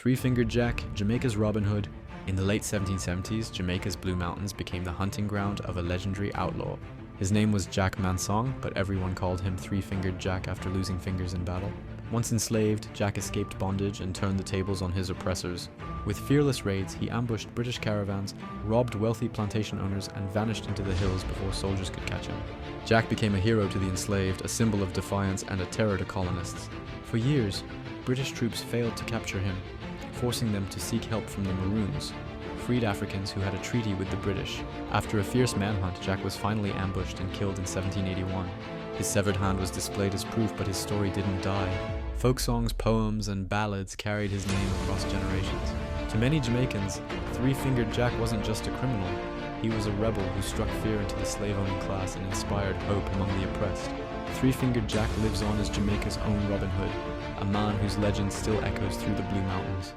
Three-Fingered Jack, Jamaica's Robin Hood. In the late 1770s, Jamaica's Blue Mountains became the hunting ground of a legendary outlaw. His name was Jack Mansong, but everyone called him Three-Fingered Jack after losing fingers in battle. Once enslaved, Jack escaped bondage and turned the tables on his oppressors. With fearless raids, he ambushed British caravans, robbed wealthy plantation owners, and vanished into the hills before soldiers could catch him. Jack became a hero to the enslaved, a symbol of defiance and a terror to colonists. For years, British troops failed to capture him, forcing them to seek help from the Maroons, freed Africans who had a treaty with the British. After a fierce manhunt, Jack was finally ambushed and killed in 1781. His severed hand was displayed as proof, but his story didn't die. Folk songs, poems, and ballads carried his name across generations. To many Jamaicans, Three-Fingered Jack wasn't just a criminal. He was a rebel who struck fear into the slave-owning class and inspired hope among the oppressed. Three-Fingered Jack lives on as Jamaica's own Robin Hood, a man whose legend still echoes through the Blue Mountains.